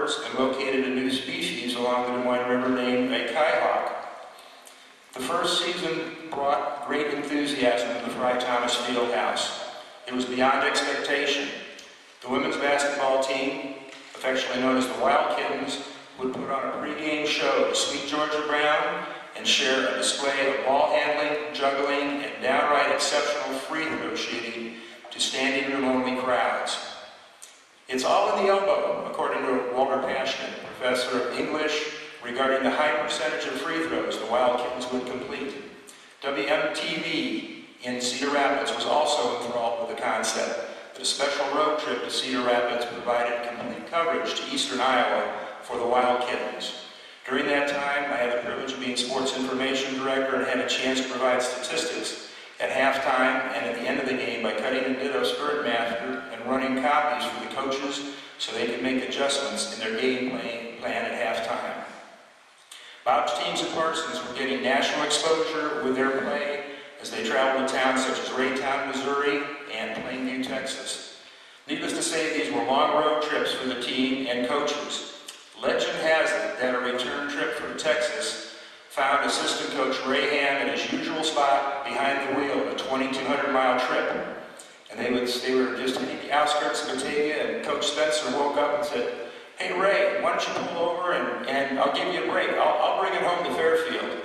birds and located a new species along the Des Moines River named a kyhawk. The first season brought great enthusiasm to the Fry Thomas Fieldhouse. It was beyond expectation. The women's basketball team, affectionately known as the Wild Kittens, would put on a pregame show to Sweet Georgia Brown and share a display of ball handling, juggling, and downright exceptional free throw shooting to standing room only crowds. It's all in the elbow, according to Walter Pashman, professor of English, regarding the high percentage of free throws the Wild Kittens would complete. WMTV in Cedar Rapids was also enthralled with the concept that a special road trip to Cedar Rapids provided complete coverage to eastern Iowa for the Wild Kittens. During that time, I had the privilege of being sports information director and had a chance to provide statistics at halftime and at the end of the game by cutting and ditto Spirit Master and running copies for the coaches so they could make adjustments in their game plan at halftime. Bob's teams at Parsons were getting national exposure with their play as they traveled to towns such as Raytown, Missouri, and Plainview, Texas. Needless to say, these were long road trips for the team and coaches. Legend has it that a return trip from Texas found assistant coach Ray Ham in his usual spot behind the wheel of a 2,200-mile trip. And they were just hitting the outskirts of Batavia, and Coach Spencer woke up and said, "Hey Ray, why don't you pull over and I'll give you a break. I'll bring it home to Fairfield."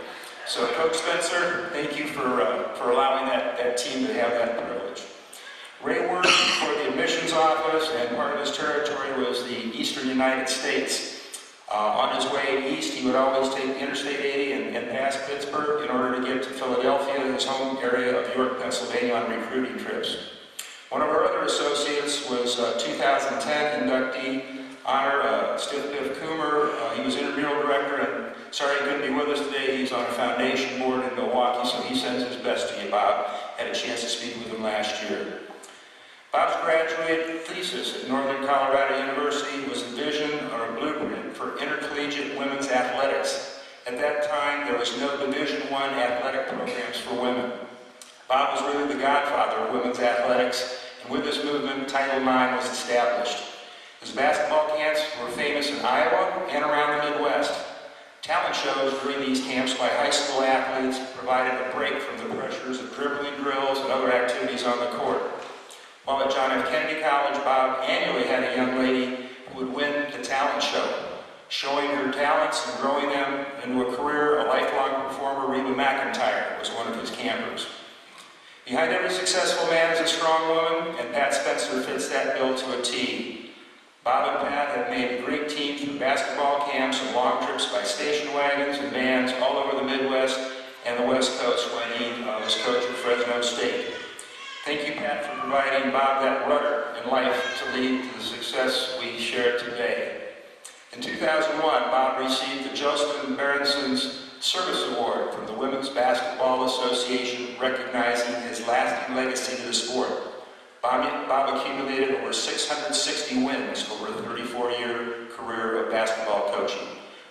So Coach Spencer, thank you for allowing that team to have that privilege. Ray worked for the admissions office, and part of his territory was the eastern United States. On his way east, he would always take Interstate 80 and pass Pittsburgh in order to get to Philadelphia, his home area of York, Pennsylvania, on recruiting trips. One of our other associates was 2010 inductee honor, Stiff Biff Coomer. He was intramural director, and sorry he couldn't be with us today. He's on a foundation board in Milwaukee, so he sends his best to you, Bob. Had a chance to speak with him last year. Bob's graduate thesis at Northern Colorado University was a vision or a blueprint for intercollegiate women's athletics. At that time, there was no Division I athletic programs for women. Bob was really the godfather of women's athletics, and with this movement, Title IX was established. His basketball camps were famous in Iowa and around the Midwest. Talent shows during these camps by high school athletes provided a break from the pressures of dribbling drills and other activities on the court. While at John F. Kennedy College, Bob annually had a young lady who would win the talent show, showing her talents and growing them into a career. A lifelong performer, Reba McEntire, was one of his campers. Behind every successful man is a strong woman, and Pat Spencer fits that bill to a T. Bob and Pat have made great teams through basketball camps and long trips by station wagons and vans all over the Midwest and the West Coast when he was coach at Fresno State. Thank you, Pat, for providing Bob that rudder in life to lead to the success we share today. In 2001, Bob received the Jocelyn Berenson's Service Award from the Women's Basketball Association, recognizing his lasting legacy to the sport. Bob accumulated over 660 wins over a 34-year career of basketball coaching.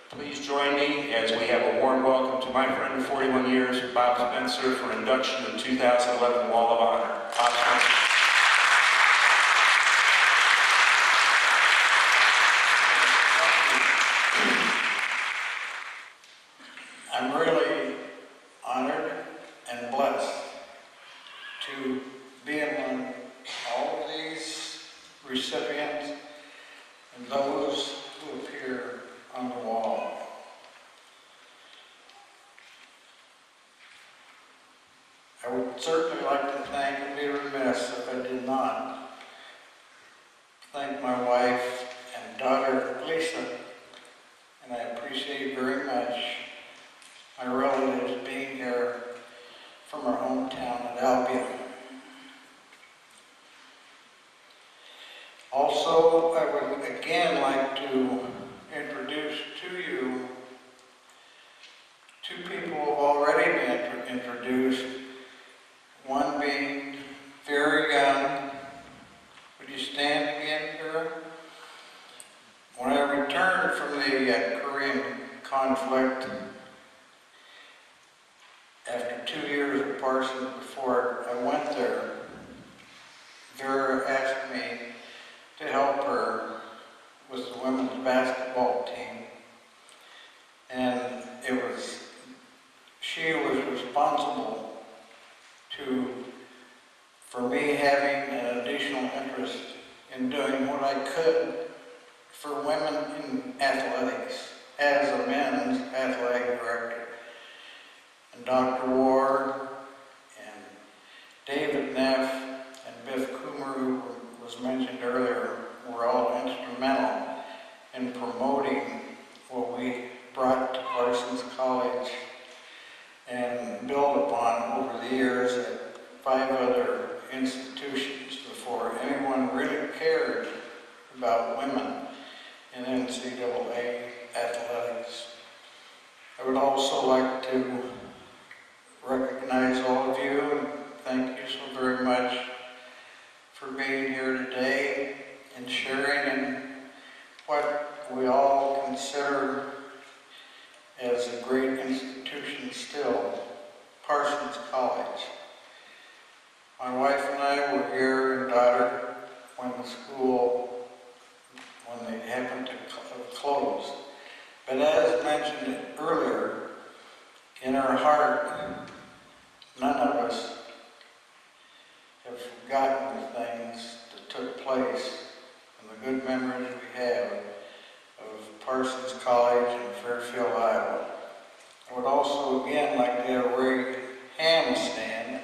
Please join me as we have a warm welcome to my friend of 41 years, Bob Spencer, for induction in the 2011 Wall of Honor. Bob Spencer. I'm really honored and blessed to be among all of these recipients and those who appear on the wall. I would certainly like to thank and be remiss if I did not thank my wife and daughter Lisa, and I appreciate very much my relatives being here from our hometown at Albion. Also, I would again like to introduce to you two people who have already been introduced, one being Vera Young. Would you stand again, Vera? When I returned from the Korean conflict, after 2 years at Parsons before I went there, Vera asked me to help her was the women's basketball team. And she was responsible for me having an additional interest in doing what I could for women in athletics as a men's athletic director. And Dr. Ward and David Neff and Biff Coomer, who was mentioned earlier, were all instrumental in promoting what we brought to Parsons College and built upon over the years at 5 other institutions before anyone really cared about women in NCAA athletics. I would also like to recognize all of you and thank you so very much for being here today and sharing in what we all consider as a great institution still, Parsons College. My wife and I were here in Goddard when they happened to close. But as mentioned earlier, in our heart, none of us have forgotten the things that took place and the good memories we have of Parsons College in Fairfield, Iowa. I would also again like to have Ray Ham stand,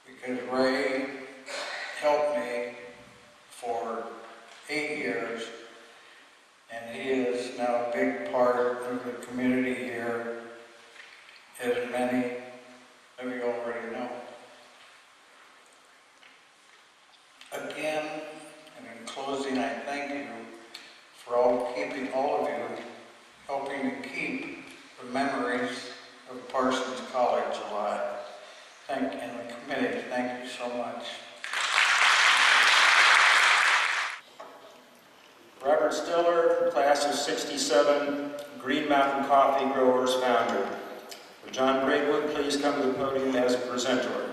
because Ray helped me for 8 years, and he is now a big part of the community here, as many of you already know. Again, and in closing, I thank you for all of you helping to keep the memories of Parsons College alive. And the committee, thank you so much. Robert Stiller, class of '67, Green Mountain Coffee Growers founder. Would John Braidwood please come to the podium as a presenter?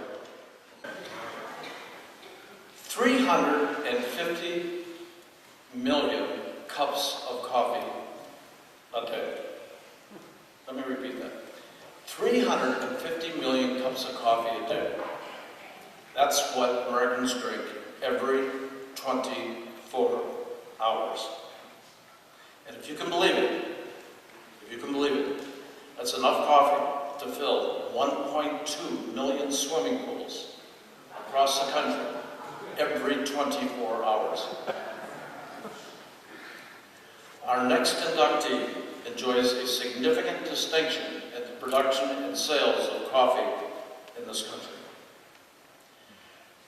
350 million cups of coffee a day. Let me repeat that. 350 million cups of coffee a day. That's what Americans drink every 24 hours. And if you can believe it, that's enough coffee to fill 1.2 million swimming pools across the country every 24 hours. Our next inductee enjoys a significant distinction in the production and sales of coffee in this country.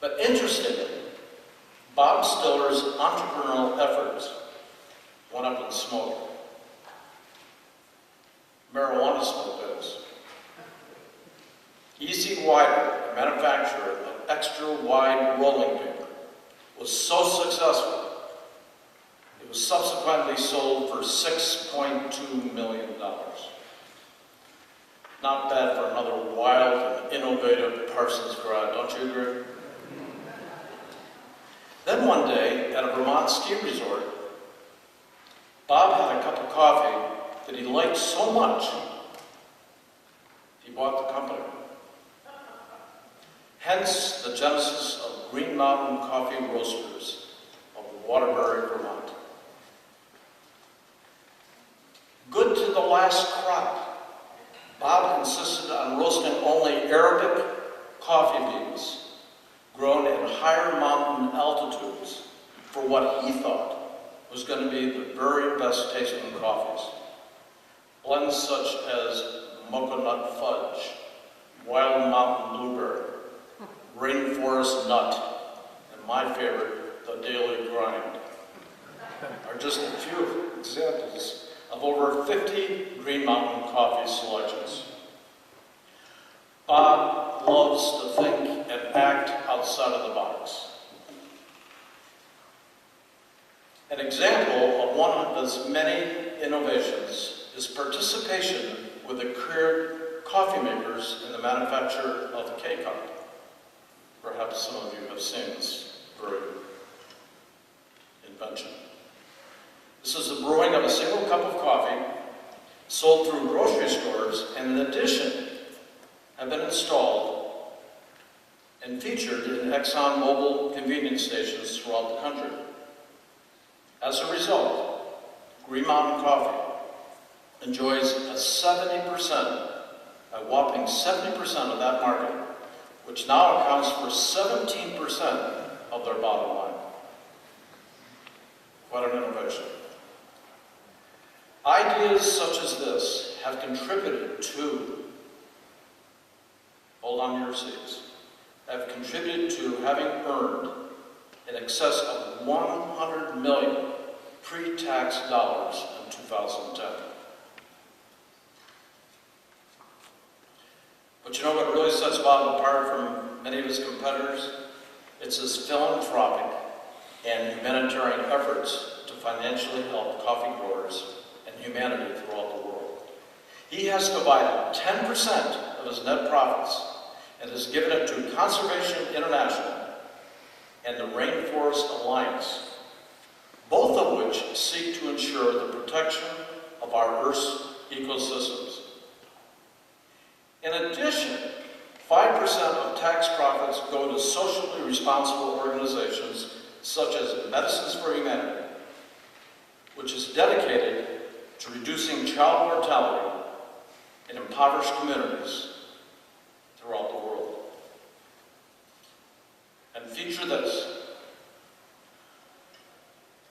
But interestingly, Bob Stiller's entrepreneurial efforts went up in smoke. Marijuana smoke is. E.C. Wider, a manufacturer of extra-wide rolling paper, was so successful, it was subsequently sold for $6.2 million. Not bad for another wild and innovative Parsons grad, don't you agree? Then one day, at a Vermont ski resort, Bob had a cup of coffee that he liked so much, he bought the company. Hence the genesis of Green Mountain Coffee Roasters of Waterbury, Vermont. Good to the last crop, Bob insisted on roasting only Arabic coffee beans grown at higher mountain altitudes for what he thought was going to be the very best tasting coffees. Blends such as mocha nut fudge, wild mountain blueberry, rainforest nut, and my favorite, the daily grind, are just a few examples of over 50 Green Mountain coffee selections. Bob loves to think and act outside of the box. An example of one of his many innovations is participation with the career coffee makers in the manufacture of the K-Cup. Perhaps some of you have seen this very invention. This is the brewing of a single cup of coffee sold through grocery stores, and in addition, have been installed and featured in ExxonMobil convenience stations throughout the country. As a result, Green Mountain Coffee enjoys a whopping 70% of that market, which now accounts for 17% of their bottom line. What an innovation. Ideas such as this have contributed to, hold on to your seats, have contributed to having earned in excess of $100 million pre-tax dollars in 2010. But you know what really sets Bob apart from many of his competitors? It's his philanthropic and humanitarian efforts to financially help coffee growers and humanity throughout the world. He has divided 10% of his net profits and has given it to Conservation International and the Rainforest Alliance, both of which seek to ensure the protection of our Earth's ecosystems. In addition, 5% of tax profits go to socially responsible organizations such as Medicines for Humanity, which is dedicated to reducing child mortality in impoverished communities throughout the world. And feature this.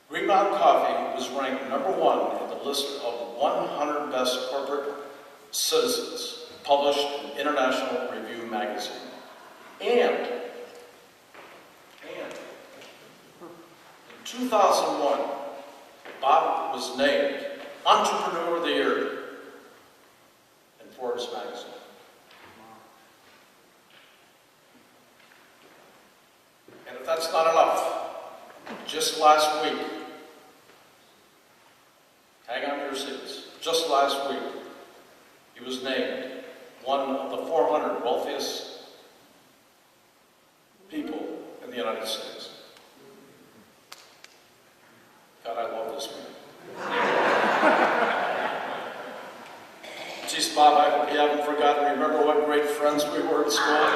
Green Mountain Coffee was ranked #1 in the list of 100 best corporate citizens published in International Review magazine. And in 2001, Bob was named Entrepreneur of the Year in Forbes magazine. And if that's not enough, just last week, hang on to your seats, just last week, he was named one of the 400 wealthiest people in the United States. God, I love this man. Geez, Bob, I hope you haven't forgotten. Remember what great friends we were at school?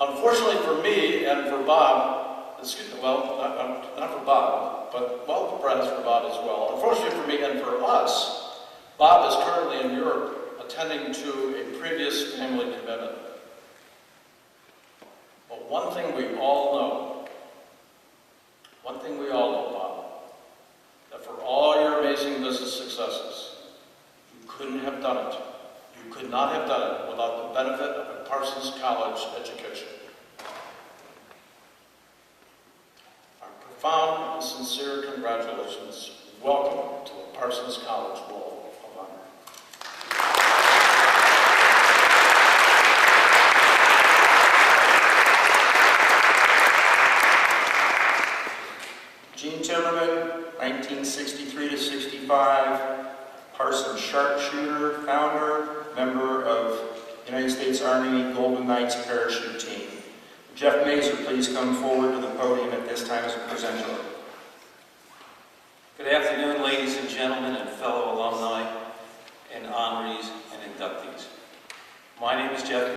Unfortunately for me and for Bob, not for Bob, but, well, perhaps for Bob as well. Unfortunately for me and for us, Bob is currently in Europe attending to a previous family commitment. But one thing we all know, Bob, that for all your amazing business successes, you couldn't have done it. You could not have done it without the benefit of a Parsons College education. Profound and sincere congratulations. Welcome to the Parsons College Roll of Honor. Gene Timmerman, 1963 to 65, Parsons sharpshooter, founder, member of United States Army Golden Knights parachute team. Jeff Mazer, please come forward to the podium at this time as a presenter. Good afternoon, ladies and gentlemen, and fellow alumni, and honorees and inductees. My name is Jeff